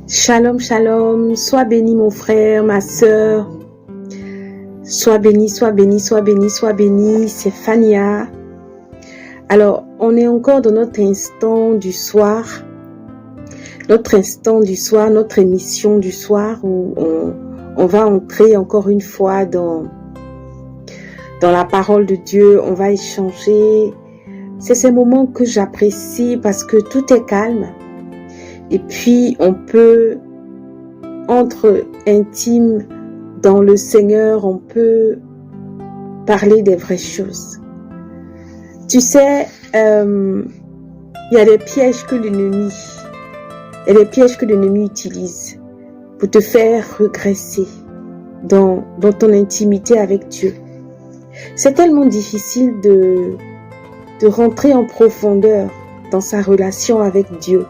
Shalom, shalom, sois béni mon frère, ma sœur, sois béni, sois béni, sois béni, sois béni, c'est Fania. Alors, on est encore dans notre instant du soir, notre émission du soir où on va entrer encore une fois dans la parole de Dieu, on va échanger. C'est ces moments que j'apprécie parce que tout est calme. Et puis, on peut, entre intimes dans le Seigneur, on peut parler des vraies choses. Tu sais, il y a des pièges que l'ennemi utilise pour te faire regresser dans ton intimité avec Dieu. C'est tellement difficile de rentrer en profondeur dans sa relation avec Dieu.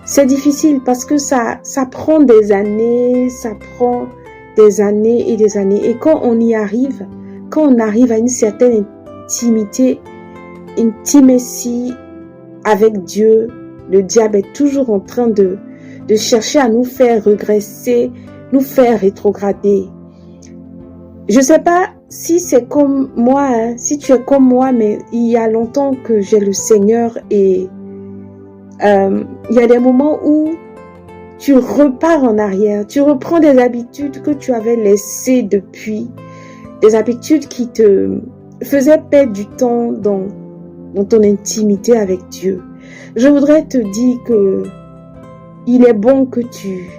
C'est difficile parce que ça prend des années, et des années. Et quand on y arrive, quand on arrive à une certaine intimacy avec Dieu, le diable est toujours en train de chercher à nous faire regresser, nous faire rétrograder. Je sais pas si c'est comme moi, si tu es comme moi, mais il y a longtemps que j'ai le Seigneur et il y a des moments où tu repars en arrière, tu reprends des habitudes que tu avais laissées depuis, des habitudes qui te faisaient perdre du temps dans ton intimité avec Dieu. Je voudrais te dire que il est bon que tu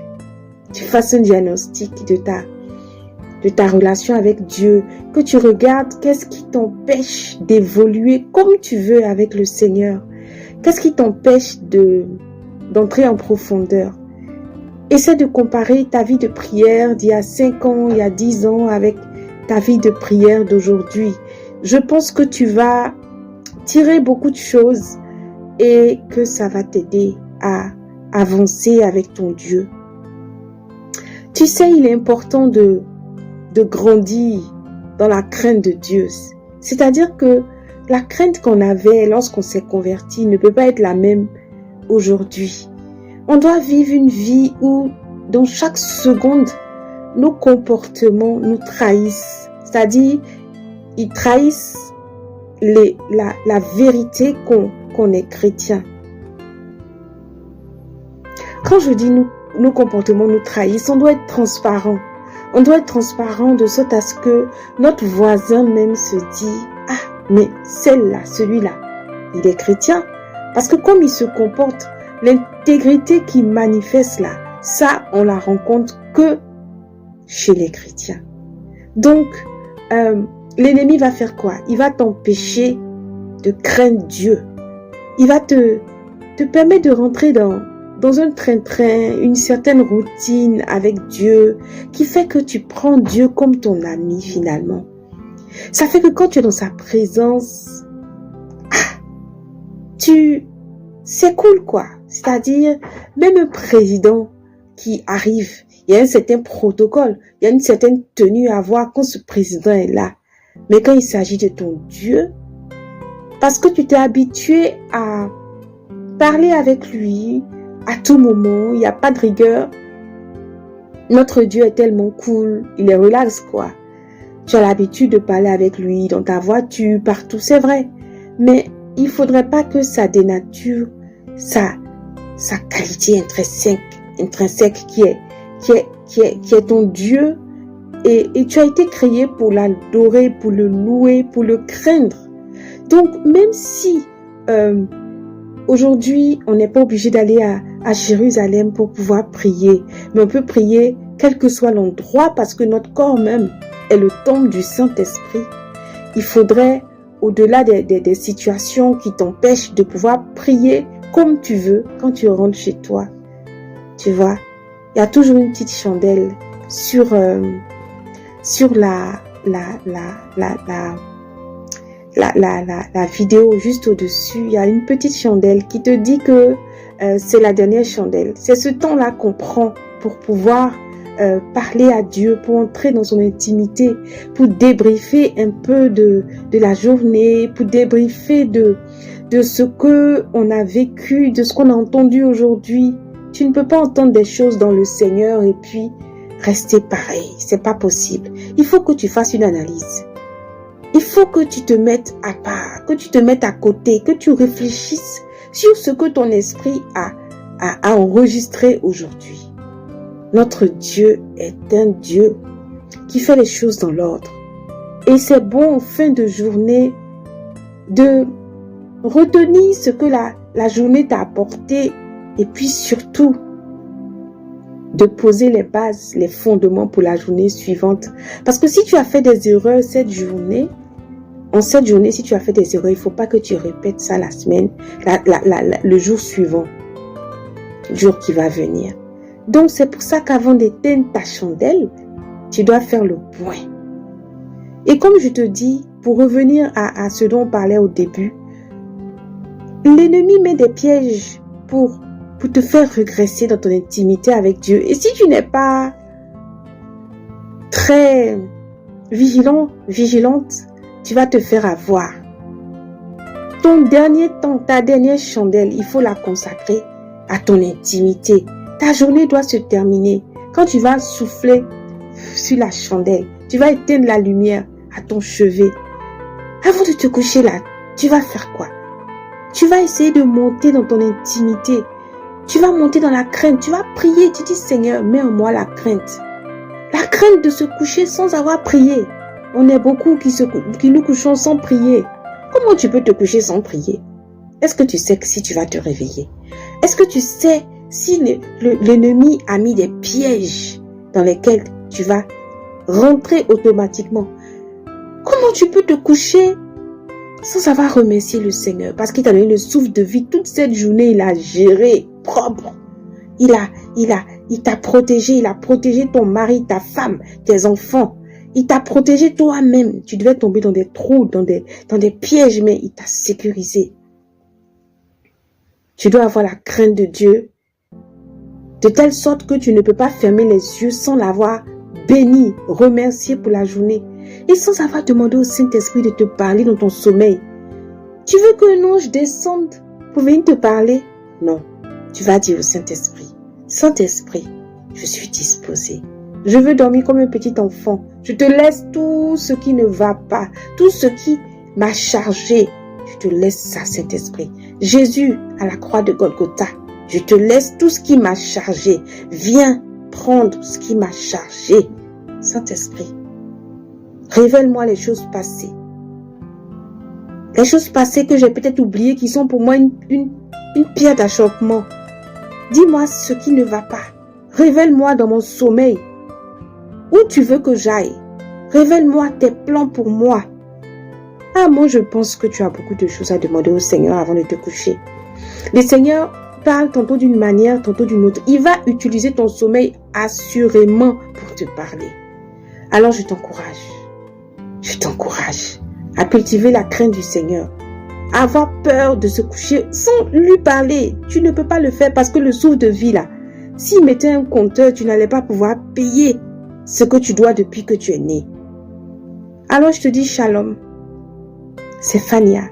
fasses un diagnostic de ta relation avec Dieu, que tu regardes qu'est-ce qui t'empêche d'évoluer comme tu veux avec le Seigneur. Qu'est-ce qui t'empêche d'entrer en profondeur? Essaie de comparer ta vie de prière d'il y a 5 ans, il y a 10 ans avec ta vie de prière d'aujourd'hui. Je pense que tu vas tirer beaucoup de choses et que ça va t'aider à avancer avec ton Dieu. Tu sais, il est important de grandir dans la crainte de Dieu. C'est-à-dire que la crainte qu'on avait lorsqu'on s'est converti ne peut pas être la même aujourd'hui. On doit vivre une vie où, dans chaque seconde, nos comportements nous trahissent. C'est-à-dire, ils trahissent la vérité qu'on est chrétien. Quand je dis nos comportements nous trahissent, on doit être transparent. On doit être transparent de sorte à ce que notre voisin même se dit « Ah, mais celui-là, il est chrétien. » Parce que comme il se comporte, l'intégrité qu'il manifeste là, ça, on la rencontre que chez les chrétiens. Donc, l'ennemi va faire quoi? Il va t'empêcher de craindre Dieu. Il va te permettre de rentrer dans un train-train, une certaine routine avec Dieu qui fait que tu prends Dieu comme ton ami finalement. Ça fait que quand tu es dans sa présence, c'est cool quoi. C'est-à-dire, même un président qui arrive, il y a un certain protocole, il y a une certaine tenue à avoir quand ce président est là. Mais quand il s'agit de ton Dieu, parce que tu t'es habitué à parler avec lui à tout moment, il n'y a pas de rigueur. Notre Dieu est tellement cool, il est relax quoi. Tu as l'habitude de parler avec lui dans ta voiture, partout, c'est vrai. Mais il ne faudrait pas que ça dénature sa qualité intrinsèque qui est ton Dieu. Et tu as été créé pour l'adorer, pour le louer, pour le craindre. Donc, même si aujourd'hui, on n'est pas obligé d'aller à Jérusalem pour pouvoir prier, mais on peut prier quel que soit l'endroit parce que notre corps même est le temple du Saint-Esprit. Il faudrait, au-delà des situations qui t'empêchent de pouvoir prier comme tu veux quand tu rentres chez toi, tu vois, il y a toujours une petite chandelle sur la vidéo juste au-dessus. Il y a une petite chandelle qui te dit que c'est la dernière chandelle. C'est ce temps-là qu'on prend pour pouvoir parler à Dieu, pour entrer dans son intimité, pour débriefer un peu de la journée, pour débriefer de ce que on a vécu, de ce qu'on a entendu aujourd'hui. Tu ne peux pas entendre des choses dans le Seigneur et puis rester pareil. C'est pas possible. Il faut que tu fasses une analyse. Il faut que tu te mettes à part, que tu te mettes à côté, que tu réfléchisses sur ce que ton esprit a enregistré aujourd'hui. Notre Dieu est un Dieu qui fait les choses dans l'ordre. Et c'est bon en fin de journée de retenir ce que la journée t'a apporté et puis surtout de poser les bases, les fondements pour la journée suivante. Parce que si tu as fait des erreurs cette journée, en cette journée, si tu as fait des erreurs, il ne faut pas que tu répètes ça la semaine, le jour suivant, le jour qui va venir. Donc, c'est pour ça qu'avant d'éteindre ta chandelle, tu dois faire le point. Et comme je te dis, pour revenir à ce dont on parlait au début, l'ennemi met des pièges pour te faire régresser dans ton intimité avec Dieu. Et si tu n'es pas très vigilante, tu vas te faire avoir. Ton dernier temps, ta dernière chandelle, il faut la consacrer à ton intimité. Ta journée doit se terminer. Quand tu vas souffler sur la chandelle, tu vas éteindre la lumière à ton chevet. Avant de te coucher là, tu vas faire quoi? Tu vas essayer de monter dans ton intimité. Tu vas monter dans la crainte. Tu vas prier. Tu dis, Seigneur, mets en moi la crainte. La crainte de se coucher sans avoir prié. On est beaucoup qui nous couchons sans prier. Comment tu peux te coucher sans prier? Est-ce que tu sais que si tu vas te réveiller? Est-ce que tu sais si l'ennemi a mis des pièges dans lesquels tu vas rentrer automatiquement? Comment tu peux te coucher sans avoir remercié le Seigneur? Parce qu'il t'a donné le souffle de vie. Toute cette journée, il a géré propre. Il t'a protégé. Il a protégé ton mari, ta femme, tes enfants. Il t'a protégé toi-même. Tu devais tomber dans des trous, dans des pièges, mais il t'a sécurisé. Tu dois avoir la crainte de Dieu, de telle sorte que tu ne peux pas fermer les yeux sans l'avoir béni, remercié pour la journée, et sans avoir demandé au Saint-Esprit de te parler dans ton sommeil. Tu veux qu'un ange descende pour venir te parler? Non. Tu vas dire au Saint-Esprit, Saint-Esprit, je suis disposé. Je veux dormir comme un petit enfant. Je te laisse tout ce qui ne va pas, tout ce qui m'a chargé. Je te laisse ça, Saint-Esprit. Jésus, à la croix de Golgotha, je te laisse tout ce qui m'a chargé. Viens prendre ce qui m'a chargé. Saint-Esprit, révèle-moi les choses passées. Les choses passées que j'ai peut-être oubliées, qui sont pour moi une pierre d'achoppement. Dis-moi ce qui ne va pas. Révèle-moi dans mon sommeil où tu veux que j'aille. Révèle-moi tes plans pour moi. Ah, moi je pense que tu as beaucoup de choses à demander au Seigneur avant de te coucher. Le Seigneur parle tantôt d'une manière, tantôt d'une autre. Il va utiliser ton sommeil assurément pour te parler. Alors je t'encourage à cultiver la crainte du Seigneur. À avoir peur de se coucher sans lui parler. Tu ne peux pas le faire parce que le souffle de vie là, s'il mettait un compteur, tu n'allais pas pouvoir payer ce que tu dois depuis que tu es né. Alors je te dis shalom. C'est Fania.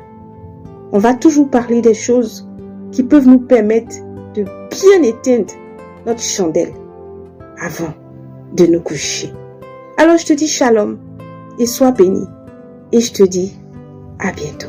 On va toujours parler des choses qui peuvent nous permettre de bien éteindre notre chandelle avant de nous coucher. Alors je te dis shalom et sois béni. Et je te dis à bientôt.